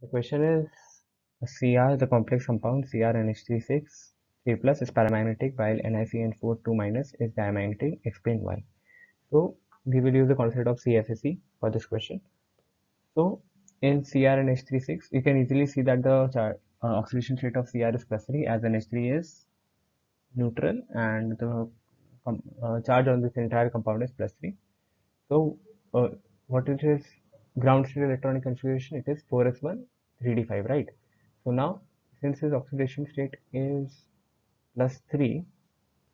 The question is CR, the complex compound CrNH36 3 plus is paramagnetic while NiCN4 2 minus is diamagnetic. Explain why. So we will use the concept of CFSE for this question. So in CrNH36, you can easily see that the oxidation state of Cr is +3 as NH3 is neutral and the charge on this entire compound is +3. So uh, what it is ground state electronic configuration, it is 4s1 3d5, right? So now since his oxidation state is +3,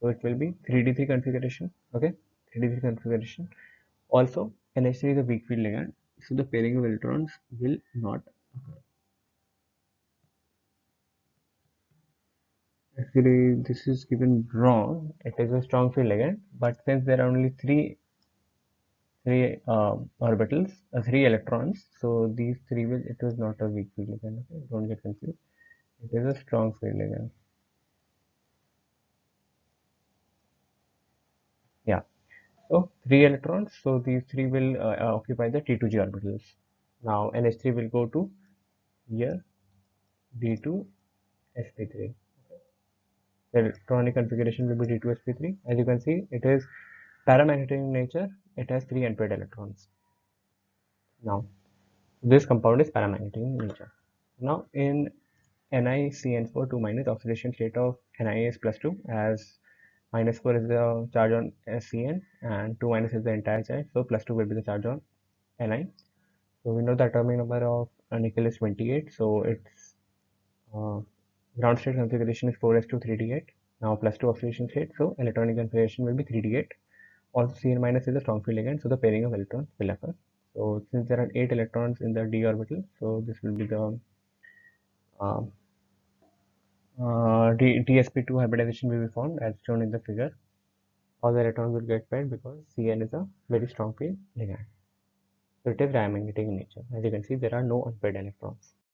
so it will be 3d3 configuration. Okay, 3d3 configuration. Also NH3 is a weak field ligand, so the pairing of electrons will not occur. Actually this is given wrong, it is a strong field ligand, but since there are only three orbitals, three electrons. So these three will, it is not a weak field ligand. Okay, don't get confused. It is a strong field ligand. Yeah. So three electrons. So these three will occupy the T2G orbitals. Now NH3 will go to here D2sp3. The electronic configuration will be D2sp3. As you can see, it is paramagnetic in nature. It has three unpaired electrons. Now this compound is paramagnetic in nature. Now in NiCN4 2 minus, oxidation state of Ni is +2 as -4 is the charge on Cn and 2 minus is the entire charge, so +2 will be the charge on Ni. So we know the atomic number of nickel is 28, so its uh, ground state configuration is 4s2 3d8. Now +2 oxidation state, so electronic configuration will be 3d8. Also Cn minus is a strong field ligand, so the pairing of electrons will occur. So since there are 8 electrons in the d orbital, so this will be the uh, DsP2 hybridization will be formed as shown in the figure. All the electrons will get paired because Cn is a very strong field ligand. So it is diamagnetic in nature. As you can see, there are no unpaired electrons.